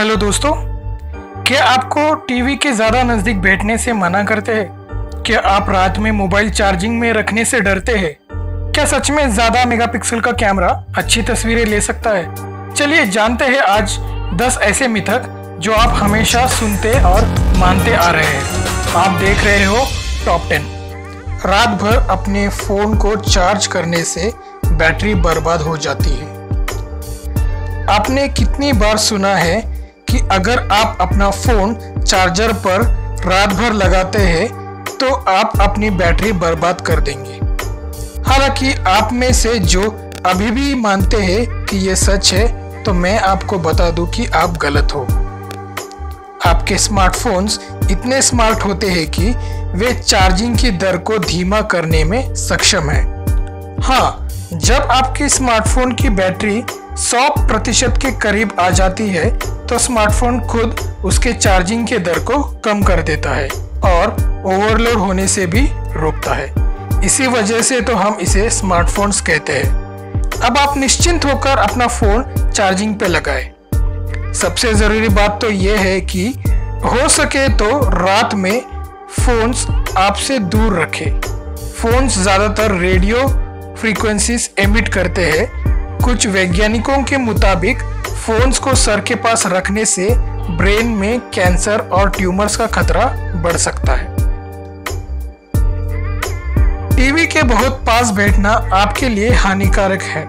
Hello दोस्तों, क्या आपको टीवी के ज़्यादा नज़दीक बैठने से मना करते हैं? क्या आप रात में मोबाइल चार्जिंग में रखने से डरते हैं? क्या सच में ज़्यादा मेगापिक्सल का कैमरा अच्छी तस्वीरें ले सकता है? चलिए जानते हैं आज 10 ऐसे मिथक जो आप हमेशा सुनते और मानते आ रहे हैं। आप देख रहे हो टॉप 10। रात भर अपने फ़ोन को चार्ज करने से बैटरी बर्बाद हो जाती है। आपने कितनी बार सुना है कि अगर आप अपना फ़ोन चार्जर पर रात भर लगाते हैं तो आप अपनी बैटरी बर्बाद कर देंगे। हालांकि आप में से जो अभी भी मानते हैं कि ये सच है, तो मैं आपको बता दूं कि आप गलत हो। आपके स्मार्टफोन्स इतने स्मार्ट होते हैं कि वे चार्जिंग की दर को धीमा करने में सक्षम है। हाँ, जब आपके स्मार्टफोन की बैटरी 100% के करीब आ जाती है तो स्मार्टफोन खुद उसके चार्जिंग के दर को कम कर देता है और ओवरलोड होने से भी रोकता है। इसी वजह से तो हम इसे स्मार्टफोन्स कहते हैं। अब आप निश्चिंत होकर अपना फ़ोन चार्जिंग पे लगाएं। सबसे ज़रूरी बात तो यह है कि हो सके तो रात में फ़ोन्स आपसे दूर रखें। फ़ोन्स ज़्यादातर रेडियो फ्रीक्वेंसीज एमिट करते हैं। कुछ वैज्ञानिकों के मुताबिक फ़ोन्स को सर के पास रखने से ब्रेन में कैंसर और ट्यूमर्स का खतरा बढ़ सकता है। टीवी के बहुत पास बैठना आपके लिए हानिकारक है।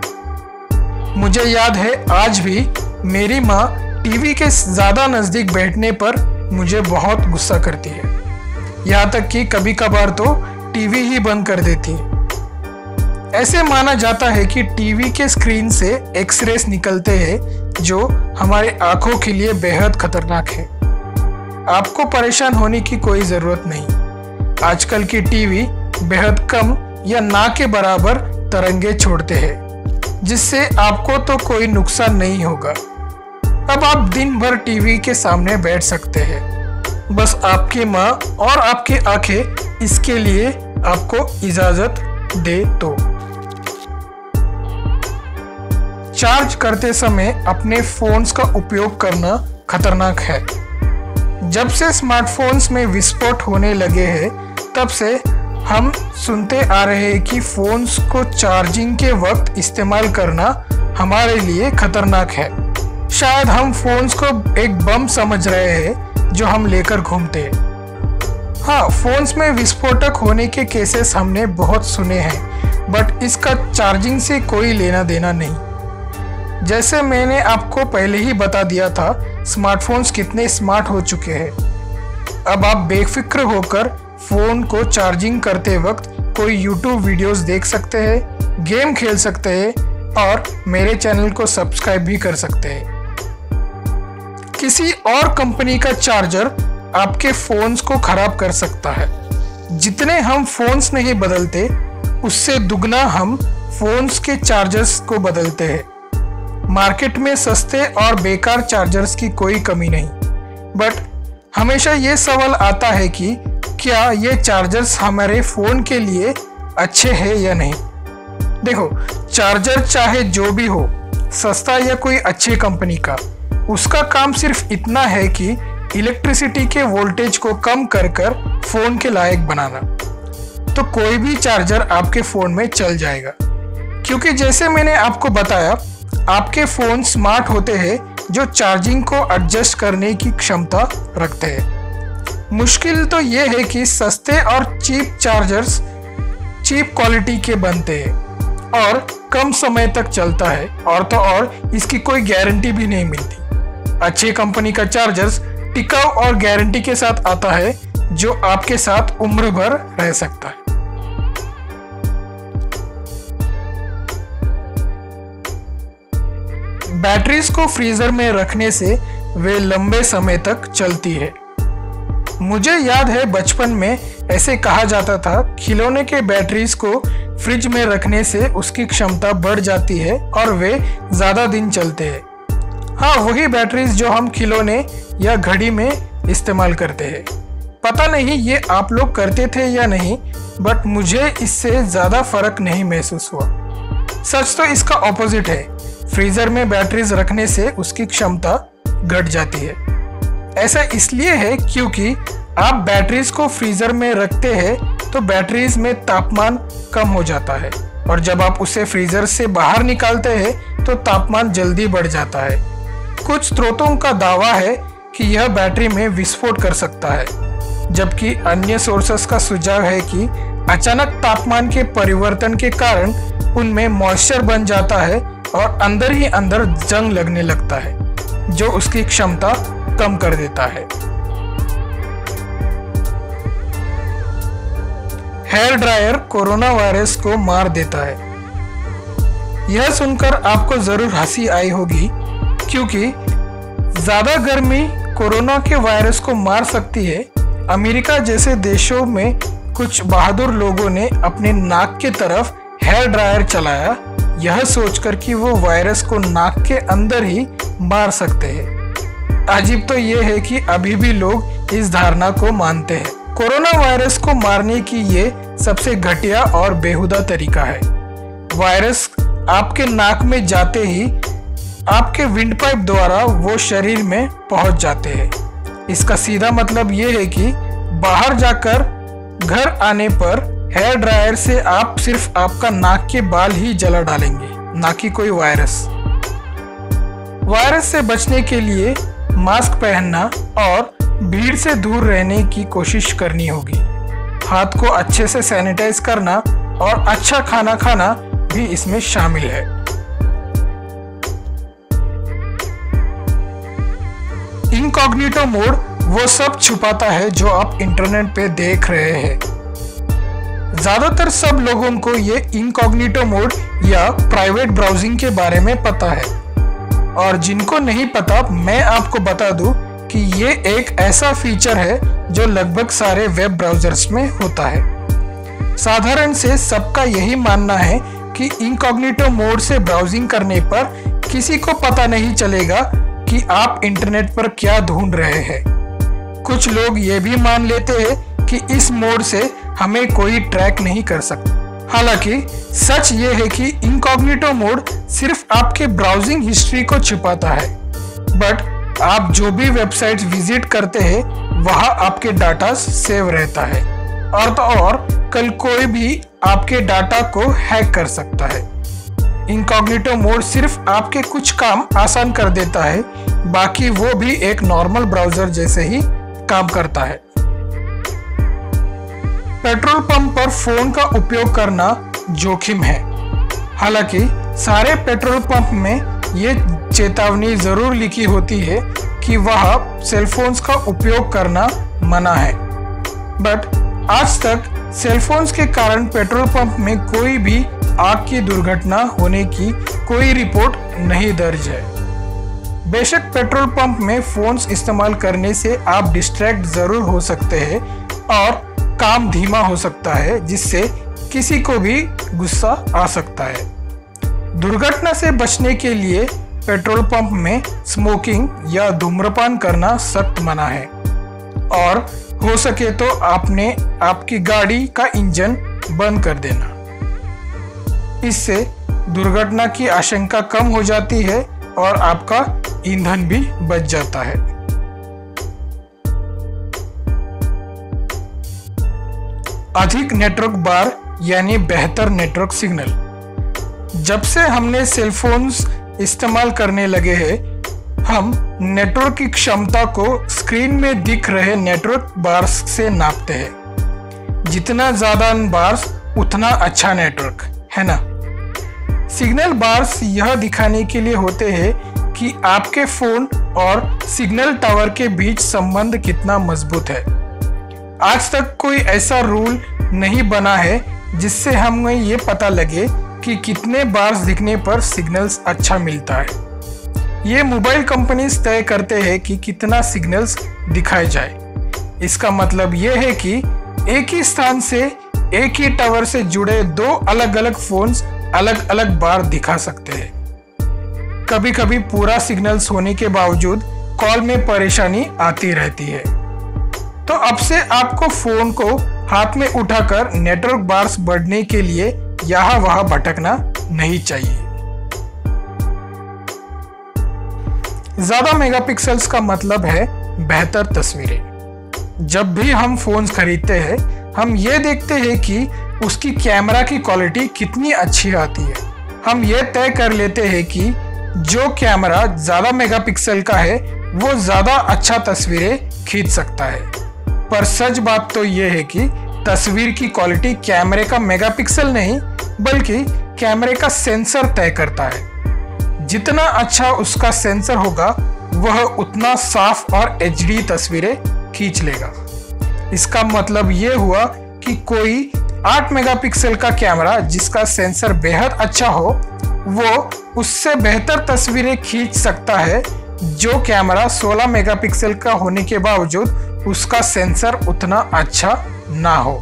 मुझे याद है आज भी मेरी माँ टीवी के ज़्यादा नज़दीक बैठने पर मुझे बहुत गुस्सा करती है। यहाँ तक कि कभी कभार तो टीवी ही बंद कर देती है। ऐसे माना जाता है कि टीवी के स्क्रीन से एक्सरेस निकलते हैं जो हमारे आंखों के लिए बेहद खतरनाक है। आपको परेशान होने की कोई ज़रूरत नहीं। आजकल की टीवी बेहद कम या ना के बराबर तरंगे छोड़ते हैं, जिससे आपको तो कोई नुकसान नहीं होगा। अब आप दिन भर टीवी के सामने बैठ सकते हैं, बस आपकी माँ और आपकी आंखें इसके लिए आपको इजाज़त दे तो। चार्ज करते समय अपने फ़ोन्स का उपयोग करना खतरनाक है। जब से स्मार्टफोन्स में विस्फोट होने लगे हैं, तब से हम सुनते आ रहे हैं कि फ़ोन्स को चार्जिंग के वक्त इस्तेमाल करना हमारे लिए खतरनाक है। शायद हम फ़ोन्स को एक बम समझ रहे हैं जो हम लेकर घूमते हैं। हाँ, फ़ोन्स में विस्फोटक होने के केसेस हमने बहुत सुने हैं, बट इसका चार्जिंग से कोई लेना देना नहीं। जैसे मैंने आपको पहले ही बता दिया था, स्मार्टफोन्स कितने स्मार्ट हो चुके हैं। अब आप बेफिक्र होकर फ़ोन को चार्जिंग करते वक्त कोई यूट्यूब वीडियोस देख सकते हैं, गेम खेल सकते हैं और मेरे चैनल को सब्सक्राइब भी कर सकते हैं। किसी और कंपनी का चार्जर आपके फ़ोन्स को ख़राब कर सकता है। जितने हम फ़ोन्स नहीं बदलते, उससे दुगना हम फ़ोन्स के चार्जर्स को बदलते हैं। मार्केट में सस्ते और बेकार चार्जर्स की कोई कमी नहीं, बट हमेशा ये सवाल आता है कि क्या ये चार्जर्स हमारे फ़ोन के लिए अच्छे हैं या नहीं। देखो, चार्जर चाहे जो भी हो, सस्ता या कोई अच्छी कंपनी का, उसका काम सिर्फ इतना है कि इलेक्ट्रिसिटी के वोल्टेज को कम कर कर फ़ोन के लायक बनाना। तो कोई भी चार्जर आपके फ़ोन में चल जाएगा, क्योंकि जैसे मैंने आपको बताया, आपके फ़ोन स्मार्ट होते हैं जो चार्जिंग को एडजस्ट करने की क्षमता रखते हैं। मुश्किल तो ये है कि सस्ते और चीप चार्जर्स चीप क्वालिटी के बनते हैं और कम समय तक चलता है, और तो और इसकी कोई गारंटी भी नहीं मिलती। अच्छी कंपनी का चार्जर्स टिकाऊ और गारंटी के साथ आता है जो आपके साथ उम्र भर रह सकता है। बैटरीज को फ्रीजर में रखने से वे लंबे समय तक चलती है। मुझे याद है बचपन में ऐसे कहा जाता था, खिलौने के बैटरीज को फ्रिज में रखने से उसकी क्षमता बढ़ जाती है और वे ज़्यादा दिन चलते हैं। हाँ, वही बैटरीज जो हम खिलौने या घड़ी में इस्तेमाल करते हैं। पता नहीं ये आप लोग करते थे या नहीं, बट मुझे इससे ज़्यादा फर्क नहीं महसूस हुआ। सच तो इसका ऑपोजिट है। फ्रीजर में बैटरीज रखने से उसकी क्षमता घट जाती है। ऐसा इसलिए है क्योंकि आप बैटरीज को फ्रीजर में रखते हैं तो बैटरीज में तापमान कम हो जाता है और जब आप उसे फ्रीजर से बाहर निकालते हैं तो तापमान जल्दी बढ़ जाता है। कुछ स्रोतों का दावा है कि यह बैटरी में विस्फोट कर सकता है, जबकि अन्य सोर्सेस का सुझाव है कि अचानक तापमान के परिवर्तन के कारण उनमें मॉइस्चर बन जाता है और अंदर ही अंदर जंग लगने लगता है, जो उसकी क्षमता कम कर देता है। हेयर ड्रायर कोरोना वायरस को मार देता है। यह सुनकर आपको जरूर हंसी आई होगी, क्योंकि ज्यादा गर्मी कोरोना के वायरस को मार सकती है। अमेरिका जैसे देशों में कुछ बहादुर लोगों ने अपने नाक के तरफ हेयर ड्रायर चलाया, यह सोचकर कि वो वायरस को नाक के अंदर ही मार सकते हैं। अजीब तो ये है कि अभी भी लोग इस धारणा को मानते हैं। कोरोना वायरस को मारने की ये सबसे घटिया और बेहुदा तरीका है। वायरस आपके नाक में जाते ही आपके विंड पाइप द्वारा वो शरीर में पहुंच जाते हैं। इसका सीधा मतलब ये है कि बाहर जाकर घर आने पर हेयर ड्रायर से आप सिर्फ आपका नाक के बाल ही जला डालेंगे, ना कि कोई वायरस। वायरस से बचने के लिए मास्क पहनना और भीड़ से दूर रहने की कोशिश करनी होगी। हाथ को अच्छे से सैनिटाइज करना और अच्छा खाना खाना भी इसमें शामिल है। इनकॉग्निटो मोड वो सब छुपाता है जो आप इंटरनेट पे देख रहे हैं। ज्यादातर सब लोगों को ये इनकॉग्निटो मोड या प्राइवेट ब्राउजिंग के बारे में पता है, और जिनको नहीं पता मैं आपको बता दूं कि ये एक ऐसा फीचर है जो लगभग सारे वेब ब्राउजर्स में होता है। साधारण से सबका यही मानना है कि इनकॉग्निटो मोड से ब्राउजिंग करने पर किसी को पता नहीं चलेगा कि आप इंटरनेट पर क्या ढूंढ रहे हैं। कुछ लोग ये भी मान लेते हैं कि इस मोड से हमें कोई ट्रैक नहीं कर सकता। हालांकि सच ये है कि इनकॉग्निटो मोड सिर्फ आपके ब्राउजिंग हिस्ट्री को छिपाता है, बट आप जो भी वेबसाइट विजिट करते हैं वहां आपके डाटा सेव रहता है, और तो और कल कोई भी आपके डाटा को हैक कर सकता है। इनकॉग्निटो मोड सिर्फ आपके कुछ काम आसान कर देता है, बाकी वो भी एक नॉर्मल ब्राउजर जैसे ही काम करता है। पेट्रोल पंप पर फोन का उपयोग करना जोखिम है। हालांकि सारे पेट्रोल पंप में ये चेतावनी जरूर लिखी होती है कि वह सेलफोन्स का उपयोग करना मना है, बट आज तक सेलफोन्स के कारण पेट्रोल पंप में कोई भी आग की दुर्घटना होने की कोई रिपोर्ट नहीं दर्ज है। बेशक पेट्रोल पंप में फोन्स इस्तेमाल करने से आप डिस्ट्रैक्ट जरूर हो सकते हैं और काम धीमा हो सकता है, जिससे किसी को भी गुस्सा आ सकता है। दुर्घटना से बचने के लिए पेट्रोल पंप में स्मोकिंग या धूम्रपान करना सख्त मना है, और हो सके तो आपने आपकी गाड़ी का इंजन बंद कर देना। इससे दुर्घटना की आशंका कम हो जाती है और आपका ईंधन भी बच जाता है। अधिक नेटवर्क बार यानी बेहतर नेटवर्क सिग्नल। जब से हमने सेलफोन्स इस्तेमाल करने लगे हैं, हम नेटवर्क की क्षमता को स्क्रीन में दिख रहे नेटवर्क बार्स से नापते हैं। जितना ज़्यादा बार्स उतना अच्छा नेटवर्क, है ना। सिग्नल बार्स यह दिखाने के लिए होते हैं कि आपके फ़ोन और सिग्नल टावर के बीच संबंध कितना मजबूत है। आज तक कोई ऐसा रूल नहीं बना है जिससे हमें ये पता लगे कि कितने बार्स दिखने पर सिग्नल्स अच्छा मिलता है। ये मोबाइल कंपनीज तय करते हैं कि कितना सिग्नल्स दिखाए जाए। इसका मतलब ये है कि एक ही स्थान से एक ही टावर से जुड़े दो अलग अलग फोन्स अलग अलग बार दिखा सकते हैं। कभी कभी पूरा सिग्नल्स होने के बावजूद कॉल में परेशानी आती रहती है। तो अब से आपको फोन को हाथ में उठाकर नेटवर्क बार्स बढ़ने के लिए यहाँ वहाँ भटकना नहीं चाहिए। ज़्यादा मेगापिक्सल्स का मतलब है बेहतर तस्वीरें। जब भी हम फ़ोन्स खरीदते हैं हम ये देखते हैं कि उसकी कैमरा की क्वालिटी कितनी अच्छी आती है। हम ये तय कर लेते हैं कि जो कैमरा ज़्यादा मेगापिक्सल का है वो ज़्यादा अच्छा तस्वीरें खींच सकता है। पर सच बात तो ये है कि तस्वीर की क्वालिटी कैमरे का मेगापिक्सल नहीं बल्कि कैमरे का सेंसर तय करता है। जितना अच्छा उसका सेंसर होगा वह उतना साफ और एचडी तस्वीरें खींच लेगा। इसका मतलब ये हुआ कि कोई 8 मेगापिक्सल का कैमरा जिसका सेंसर बेहद अच्छा हो वो उससे बेहतर तस्वीरें खींच सकता है जो कैमरा 16 मेगापिक्सल का होने के बावजूद उसका सेंसर उतना अच्छा ना हो।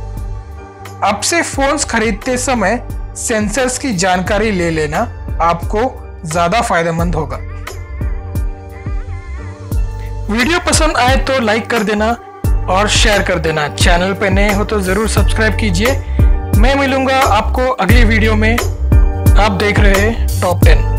अब से फोन्स खरीदते समय सेंसर्स की जानकारी ले लेना आपको ज़्यादा फायदेमंद होगा। वीडियो पसंद आए तो लाइक कर देना और शेयर कर देना। चैनल पे नए हो तो ज़रूर सब्सक्राइब कीजिए। मैं मिलूंगा आपको अगली वीडियो में। आप देख रहे हैं टॉप 10।